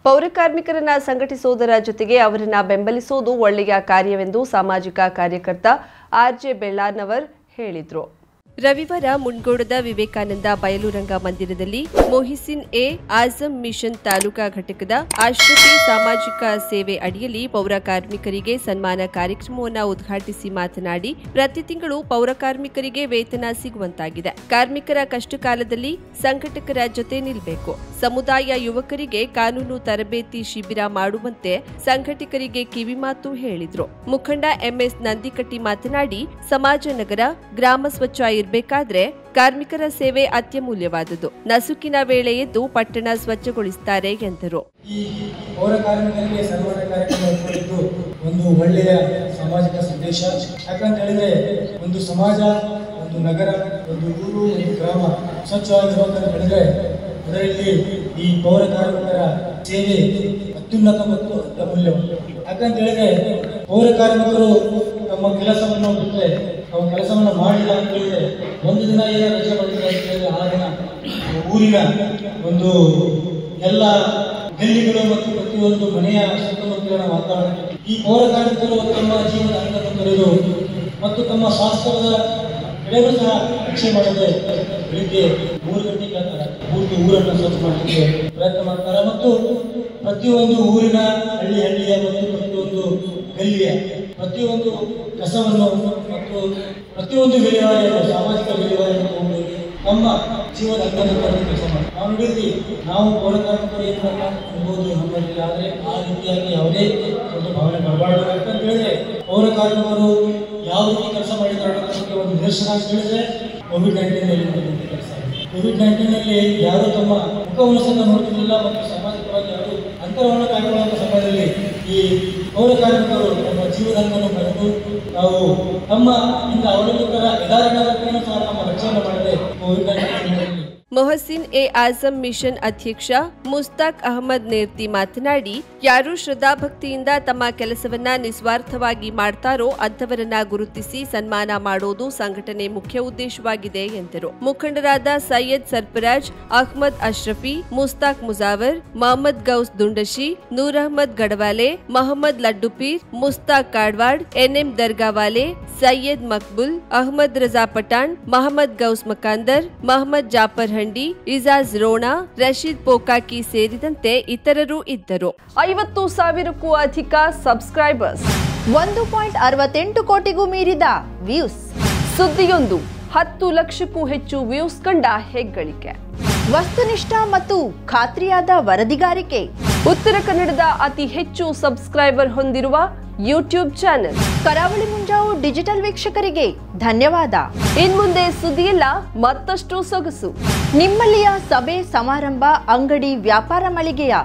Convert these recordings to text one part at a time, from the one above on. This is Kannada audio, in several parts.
ಪೌರ ಕಾರ್ಮಿಕರನ್ನ ಸಂಘಟಿಸುವುದರ ಜೊತೆಗೆ ಅವರನ್ನ ಬೆಂಬಲಿಸುವುದು ಒಳ್ಳೆಯ ಕಾರ್ಯವೆಂದು ಸಾಮಾಜಿಕ ಕಾರ್ಯಕರ್ತ ಆರ್.ಜೆ. ಬೆಳ್ಳಾನವರ್ ಹೇಳಿದರು. ರವಿವಾರ ಮುಂಡಗೋಡದ ವಿವೇಕಾನಂದ ಬಯಲುರಂಗ ಮಂದಿರದಲ್ಲಿ ಮೊಹಿಸಿನ್ ಎ ಆಜಂ ಮಿಷನ್ ತಾಲೂಕಾ ಘಟಕದ ಅಶ್ರಫಿ ಸಾಮಾಜಿಕ ಸೇವೆ ಅಡಿಯಲ್ಲಿ ಪೌರ ಕಾರ್ಮಿಕರಿಗೆ ಸನ್ಮಾನ ಕಾರ್ಯಕ್ರಮವನ್ನು ಉದ್ಘಾಟಿಸಿ ಮಾತನಾಡಿ, ಪ್ರತಿ ತಿಂಗಳು ಪೌರ ಕಾರ್ಮಿಕರಿಗೆ ವೇತನ ಸಿಗುವಂತಾಗಿದೆ. ಕಾರ್ಮಿಕರ ಕಷ್ಟ ಕಾಲದಲ್ಲಿ ಸಂಘಟಕರ ಜೊತೆ ನಿಲ್ಲಬೇಕು. ಸಮುದಾಯ ಯುವಕರಿಗೆ ಕಾನೂನು ತರಬೇತಿ ಶಿಬಿರ ಮಾಡುವಂತೆ ಸಂಘಟಕರಿಗೆ ಕಿವಿಮಾತು ಹೇಳಿದ್ರು. ಮುಖಂಡ ಎಂಎಸ್ ನಂದಿಕಟ್ಟಿ ಮಾತನಾಡಿ, ಸಮಾಜ ನಗರ ಗ್ರಾಮ ಸ್ವಚ್ಛ ಇರಬೇಕಾದ್ರೆ ಕಾರ್ಮಿಕರ ಸೇವೆ ಅತ್ಯಮೂಲ್ಯವಾದುದು. ನಸುಕಿನ ವೇಳೆ ಎದ್ದು ಪಟ್ಟಣ ಸ್ವಚ್ಛಗೊಳಿಸುತ್ತಾರೆ ಎಂದರು. ಈ ಪೌರ ಕಾರ್ಮಿಕರಿಗೆ ಸನ್ಮಾನ ಕಾರ್ಯಕ್ರಮ ಇಟ್ಕೊಂಡಿದ್ದು ಒಂದು ಒಳ್ಳೆಯ ಸಾಮಾಜಿಕ ಸಂದೇಶ. ಯಾಕಂತ ಹೇಳಿದ್ರೆ ಒಂದು ಸಮಾಜ, ಒಂದು ನಗರ, ಒಂದು ಊರು, ಒಂದು ಗ್ರಾಮ ಸ್ವಚ್ಛವಾಗಿರಬೇಕಂತ ಹೇಳಿದ್ರೆ ಅದರಲ್ಲಿ ಈ ಪೌರ ಕಾರ್ಮಿಕರ ಸೇವೆ ಅತ್ಯುನ್ನತ ಮತ್ತು ಅಮೂಲ್ಯವಾದ. ಯಾಕಂತ ಹೇಳಿದ್ರೆ ಪೌರ ಕಾರ್ಮಿಕರು ತಮ್ಮ ಕೆಲಸವನ್ನು ಬಿಟ್ಟರೆ, ತಾವು ಕೆಲಸವನ್ನು ಮಾಡಿಲ್ಲ ಅಂತ ಹೇಳಿದ್ರೆ ಒಂದು ದಿನ ಏನೋ ರಜೆ ಮಾಡಿಲ್ಲ ಅಂತ ಹೇಳಿದ್ರೆ ಆ ದಿನ ಊರಿನ ಒಂದು ಎಲ್ಲ ಗಲ್ಲಿಗಳು ಮತ್ತು ಪ್ರತಿಯೊಂದು ಮನೆಯ ಸುತ್ತಮುತ್ತಲಿನ ವಾತಾವರಣ ಈ ಪೌರ ಕಾರ್ಮಿಕರು ತಮ್ಮ ಜೀವನ ಅಂಗವನ್ನು ತೊರೆದು ಮತ್ತು ತಮ್ಮ ಸ್ವಾಸ್ಥ್ಯದ ಕಡೆಗೂ ಸಹ ರಕ್ಷೆ ಮಾಡದೆ ಬೆಳಿಗ್ಗೆ 3 ಗಂಟೆಗೆ ಪೂರ್ತಿ ಊರನ್ನು ಸ್ವಚ್ಛ ಮಾಡಲಿಕ್ಕೆ ಪ್ರಯತ್ನ ಮಾಡ್ತಾರೆ. ಮತ್ತು ಪ್ರತಿಯೊಂದು ಊರಿನ ಹಳ್ಳಿಯ ಮತ್ತು ಪ್ರತಿಯೊಂದು ಗಲ್ಲಿಯ ಪ್ರತಿಯೊಂದು ಕಸವನ್ನು ಮತ್ತು ಪ್ರತಿಯೊಂದು ವಿಲೇವಾರಿಯನ್ನು, ಸಾಮಾಜಿಕ ವಿಲೇವಾರಿಯನ್ನು ತಗೊಂಡು ನಮ್ಮ ಜೀವನ ಅಂಗವನ್ನು ಕೆಲಸ ಮಾಡಿ ನಾವು ನೋಡಿದ್ವಿ. ನಾವು ಪೌರ ಕಾರ್ಮಿಕರು ಏನು ಅನ್ಬೋದು ನಮ್ಮಲ್ಲಿ, ಆದರೆ ಆ ರೀತಿಯಾಗಿ ಯಾವುದೇ ಒಂದು ಭಾವನೆ ಬರಬಾರ್ದು. ಯಾಕಂತ ಹೇಳಿದ್ರೆ ಪೌರ ಕಾರ್ಮಿಕರು ಯಾವ ರೀತಿ ಕೆಲಸ ಮಾಡಿದ್ದಾರೆ ಅನ್ನೋದಕ್ಕೆ ಒಂದು ನಿದರ್ಶನ ಅಂತ ಹೇಳಿದ್ರೆ ಕೋವಿಡ್-19 ಕೆಲಸ. ಕೋವಿಡ್-19 ಯಾರು ತಮ್ಮ ಮುಖವನ್ನು ಸಹ ನೋಡ್ತಿರಲಿಲ್ಲ ಮತ್ತು ಸಾಮಾಜಿಕವಾಗಿ ಯಾರು ಅಂತರವನ್ನು ಕಾಯ್ಕೊಳ್ಳುವಂಥ ಸಮಯದಲ್ಲಿ ಈ ಪೌರ ಕಾರ್ಮಿಕರು ನಮ್ಮ ಜೀವನವನ್ನು ಪಡೆದು ನಾವು ತಮ್ಮ ಇಂದ ಅವಲಂಬಿತರ ಯಥಾರ್ಥವನ್ನು ಸಹ ನಮ್ಮ ರಕ್ಷಣೆ ಮಾಡದೆ COVID-19 Mohsin A Azam mission ಅಧ್ಯಕ್ಷ ಮುಸ್ತಾಕ್ ಅಹಮದ್ ನೇರ್ತಿ ಮಾತನಾಡಿ, ಯಾರು ಶ್ರದ್ಧಾಭಕ್ತಿಯಿಂದ ತಮ್ಮ ಕೆಲಸವನ್ನ ನಿಸ್ವಾರ್ಥವಾಗಿ ಮಾಡ್ತಾರೋ ಅಂಥವರನ್ನ ಗುರುತಿಸಿ ಸನ್ಮಾನ ಮಾಡೋದು ಸಂಘಟನೆ ಮುಖ್ಯ ಉದ್ದೇಶವಾಗಿದೆ ಎಂದರು. ಮುಖಂಡರಾದ ಸೈಯದ್ ಸರ್ಫರಾಜ್, ಅಹ್ಮದ್ ಅಶ್ರಫಿ, ಮುಸ್ತಾಕ್ ಮುಜಾವರ್, ಮೊಹಮ್ಮದ್ ಗೌಸ್ ದುಂಡಶಿ, ನೂರ್ ಅಹಮದ್ ಗಡವಾಲೆ, ಮೊಹಮ್ಮದ್ ಲಡ್ಡುಪೀರ್, ಮುಸ್ತಾಕ್ ಕಾಡ್ವಾಡ್, ಎನ್ಎಂ ದರ್ಗಾವಾಲೆ, ಸೈಯದ್ ಮಕ್ಬುಲ್, ಅಹ್ಮದ್ ರಜಾ ಪಠಾಣ್, ಮೊಹಮ್ಮದ್ ಗೌಸ್ ಮಕಾಂದರ್, ಮೊಹಮ್ಮದ್ ಜಾಫರ್ ಹಂಡಿ, ಇಜಾಜ್ ರೋಣಾ, ರಶೀದ್ ಪೋಕಾಕಿ ಸೇರಿದಂತೆ ಇತರರು ಇದ್ದರು. 50,000ಕ್ಕೂ ಅಧಿಕ ಸಬ್ಸ್ಕ್ರೈಬರ್ಸ್, 1.68 ಕೋಟಿಗೂ ಮೀರಿದ ವ್ಯೂಸ್, ಸುದ್ದಿಯೊಂದು 10 ಲಕ್ಷಕ್ಕೂ ಹೆಚ್ಚು ವ್ಯೂಸ್ ಕಂಡ ಹೆಗ್ಗಳಿಕೆ, ವಸ್ತುನಿಷ್ಠ ಮತ್ತು ಖಾತ್ರಿಯಾದ ವರದಿಗಾರಿಕೆ, ಉತ್ತರ ಕನ್ನಡದ ಅತಿ ಹೆಚ್ಚು ಸಬ್ಸ್ಕ್ರೈಬರ್ ಹೊಂದಿರುವ ಯೂಟ್ಯೂಬ್ ಚಾನೆಲ್ ಕರಾವಳಿ ಮುಂಜಾವು ಡಿಜಿಟಲ್ ವೀಕ್ಷಕರಿಗೆ ಧನ್ಯವಾದ. ಇನ್ಮುಂದೆ ಸುದ್ದಿಯಲ್ಲ ಮತ್ತಷ್ಟು ಸೊಗಸು. ನಿಮ್ಮಲ್ಲಿಯ ಸಭೆ ಸಮಾರಂಭ, ಅಂಗಡಿ ವ್ಯಾಪಾರ ಮಳಿಗೆಯ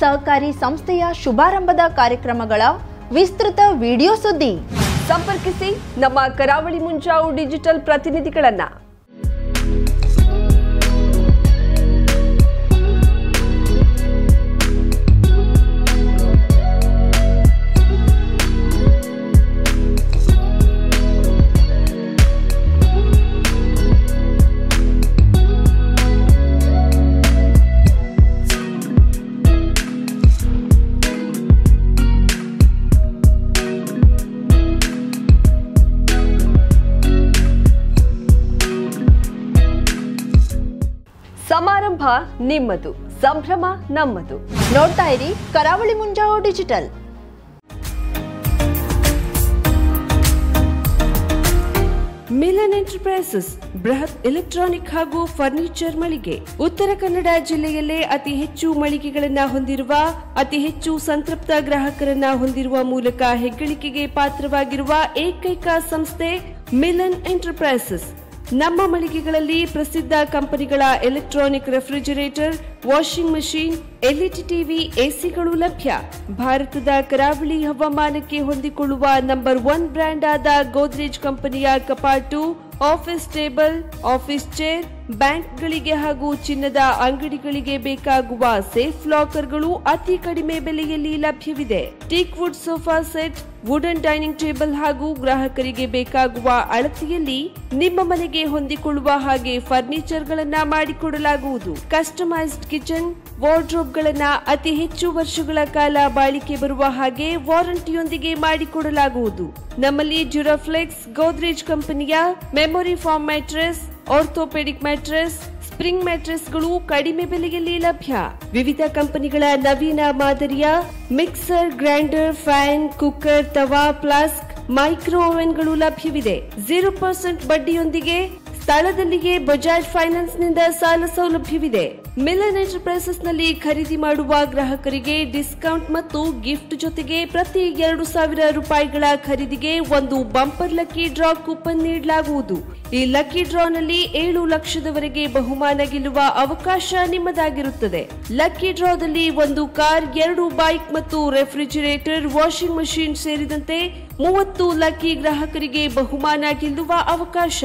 ಸಹಕಾರಿ ಸಂಸ್ಥೆಯ ಶುಭಾರಂಭದ ಕಾರ್ಯಕ್ರಮಗಳ ವಿಸ್ತೃತ ವಿಡಿಯೋ ಸುದ್ದಿ ಸಂಪರ್ಕಿಸಿ ನಮ್ಮ ಕರಾವಳಿ ಮುಂಜಾವು ಡಿಜಿಟಲ್ ಪ್ರತಿನಿಧಿಗಳನ್ನ. ಸಮಾರಂಭ ನಿಮ್ಮದು, ಸಂಭ್ರಮ ನಮ್ಮದು. ನೋಡ್ತಾ ಇರಿ ಕರಾವಳಿ ಮುಂಜಾವು ಡಿಜಿಟಲ್. ಮಿಲನ್ ಎಂಟರ್ಪ್ರೈಸಸ್ ಬೃಹತ್ ಎಲೆಕ್ಟ್ರಾನಿಕ್ ಹಾಗೂ ಫರ್ನಿಚರ್ ಮಳಿಗೆ. ಉತ್ತರ ಕನ್ನಡ ಜಿಲ್ಲೆಯಲ್ಲೇ ಅತಿ ಹೆಚ್ಚು ಮಳಿಗೆಗಳನ್ನ ಹೊಂದಿರುವ, ಅತಿ ಹೆಚ್ಚು ಸಂತೃಪ್ತ ಗ್ರಾಹಕರನ್ನ ಹೊಂದಿರುವ ಮೂಲಕ ಹೆಗ್ಗಳಿಕೆಗೆ ಪಾತ್ರವಾಗಿರುವ ಏಕೈಕ ಸಂಸ್ಥೆ ಮಿಲನ್ ಎಂಟರ್ಪ್ರೈಸಸ್. ನಮ್ಮ ಮಳಿಗೆಗಳಲ್ಲಿ ಪ್ರಸಿದ್ಧ ಕಂಪನಿಗಳ electronic refrigerator, washing machine, LED TV, ಎಸಿಗಳು ಲಭ್ಯ. ಭಾರತದ ಕರಾವಳಿ ಹವಾಮಾನಕ್ಕೆ ಹೊಂದಿಕೊಳ್ಳುವ ನಂಬರ್ 1 ಬ್ರ್ಯಾಂಡ್ ಆದ ಗೋದ್ರೇಜ್ ಕಂಪನಿಯ ಕಪಾಟು, ಆಫೀಸ್ ಟೇಬಲ್, ಆಫೀಸ್ ಚೇರ್, ಬ್ಯಾಂಕ್ಗಳಿಗೆ ಹಾಗೂ ಚಿನ್ನದ ಅಂಗಡಿಗಳಿಗೆ ಬೇಕಾಗುವ ಸೇಫ್ ಲಾಕರ್ಗಳು ಅತಿ ಕಡಿಮೆ ಬೆಲೆಯಲ್ಲಿ ಲಭ್ಯವಿದೆ. Teak wood sofa set, wooden dining table ಹಾಗೂ ಗ್ರಾಹಕರಿಗೆ ಬೇಕಾಗುವ ಅಳತೆಯಲ್ಲಿ ನಿಮ್ಮ ಮನೆಗೆ ಹೊಂದಿಕೊಳ್ಳುವ ಹಾಗೆ ಫರ್ನಿಚರ್ ಗಳನ್ನ ಮಾಡಿಕೊಡಲಾಗುವುದು. ಕಸ್ಟಮೈಸ್ಡ್ ಕಿಚನ್, ವಾರ್ಡ್ರೋಬ್ಗಳನ್ನ ಅತಿ ಹೆಚ್ಚು ವರ್ಷಗಳ ಕಾಲ ಬಾಳಿಕೆ ಬರುವ ಹಾಗೆ ವಾರಂಟಿಯೊಂದಿಗೆ ಮಾಡಿಕೊಡಲಾಗುವುದು. ನಮ್ಮಲ್ಲಿ ಡ್ಯೂರಾಫ್ಲೆಕ್ಸ್, ಗೋದ್ರೇಜ್ ಕಂಪನಿಯ memory foam mattress, orthopaedic mattress, spring ಮ್ಯಾಟ್ರೆಸ್ಗಳು ಕಡಿಮೆ ಬೆಲೆಯಲ್ಲಿ ಲಭ್ಯ. ವಿವಿಧ ಕಂಪನಿಗಳ ನವೀನ ಮಾದರಿಯ ಮಿಕ್ಸರ್, ಗ್ರೈಂಡರ್, ಫ್ಯಾನ್, ಕುಕ್ಕರ್, ತವಾ, ಫ್ಲಾಸ್ಕ್, ಮೈಕ್ರೋ ಓವೆನ್ಗಳು ಲಭ್ಯವಿದೆ. 0% ಬಡ್ಡಿಯೊಂದಿಗೆ ಸ್ಥಳದಲ್ಲಿಯೇ ಬಜಾಜ್ ಫೈನಾನ್ಸ್ ನಿಂದ ಸಾಲ ಸೌಲಭ್ಯವಿದೆ. ಮಿಲನ್ ಎಂಟರ್ಪ್ರೈಸಸ್ ನಲ್ಲಿ ಖರೀದಿ ಮಾಡುವ ಗ್ರಾಹಕರಿಗೆ ಡಿಸ್ಕೌಂಟ್ ಮತ್ತು ಗಿಫ್ಟ್ ಜೊತೆಗೆ ಪ್ರತಿ 2,000 ರೂಪಾಯಿಗಳ ಖರೀದಿಗೆ ಒಂದು ಬಂಪರ್ ಲಕ್ಕಿ ಡ್ರಾ ಕೂಪನ್ ನೀಡಲಾಗುವುದು. ಈ ಲಕ್ಕಿ ಡ್ರಾನಲ್ಲಿ 7 ಲಕ್ಷದವರೆಗೆ ಬಹುಮಾನ ಗೆಲ್ಲುವ ಅವಕಾಶ ನಿಮ್ಮದಾಗಿರುತ್ತದೆ. ಲಕ್ಕಿ ಡ್ರಾದಲ್ಲಿ 1 ಕಾರ್, 2 ಬೈಕ್ ಮತ್ತು ರೆಫ್ರಿಜಿರೇಟರ್, ವಾಷಿಂಗ್ ಮಷೀನ್ ಸೇರಿದಂತೆ 30 ಲಕ್ಕಿ ಗ್ರಾಹಕರಿಗೆ ಬಹುಮಾನ ಗೆಲ್ಲುವ ಅವಕಾಶ.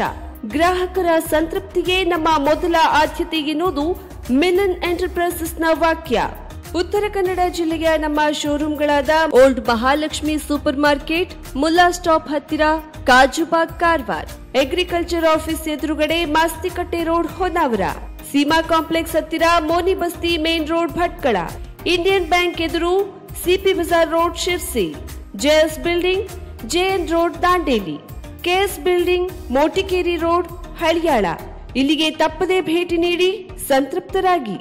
ಗ್ರಾಹಕರ ಸಂತೃಪ್ತಿಗೆ ನಮ್ಮ ಮೊದಲ ಆದ್ಯತೆ ಎನ್ನುವುದು ಮಿಲನ್ ಎಂಟರ್ಪ್ರೈಸಸ್ ನ ವಾಕ್ಯ. ಉತ್ತರ ಕನ್ನಡ ಜಿಲ್ಲೆಯ ನಮ್ಮ ಶೋರೂಮ್ಗಳಾದ old Mahalakshmi super market, Mulla stop ಹತ್ತಿರ, ಕಾಜುಬಾಗ್, ಕಾರವಾರ, ಅಗ್ರಿಕಲ್ಚರ್ ಆಫೀಸ್ ಎದುರುಗಡೆ, ಮಾಸ್ತಿಕಟ್ಟೆ ರೋಡ್, ಹೊನ್ನಾವರ, ಸೀಮಾ ಕಾಂಪ್ಲೆಕ್ಸ್ ಹತ್ತಿರ, Moni Basti main road, Bhatkal, Indian bank ಎದುರು, CP Bazar road, Sirsi, JS building, JN road, Dandeli, KS building, Motikeri road, Haliyal. ಇಲ್ಲಿಗೆ ತಪ್ಪದೇ ಭೇಟಿ ನೀಡಿ ಸಂತೃಪ್ತರಾಗಿ.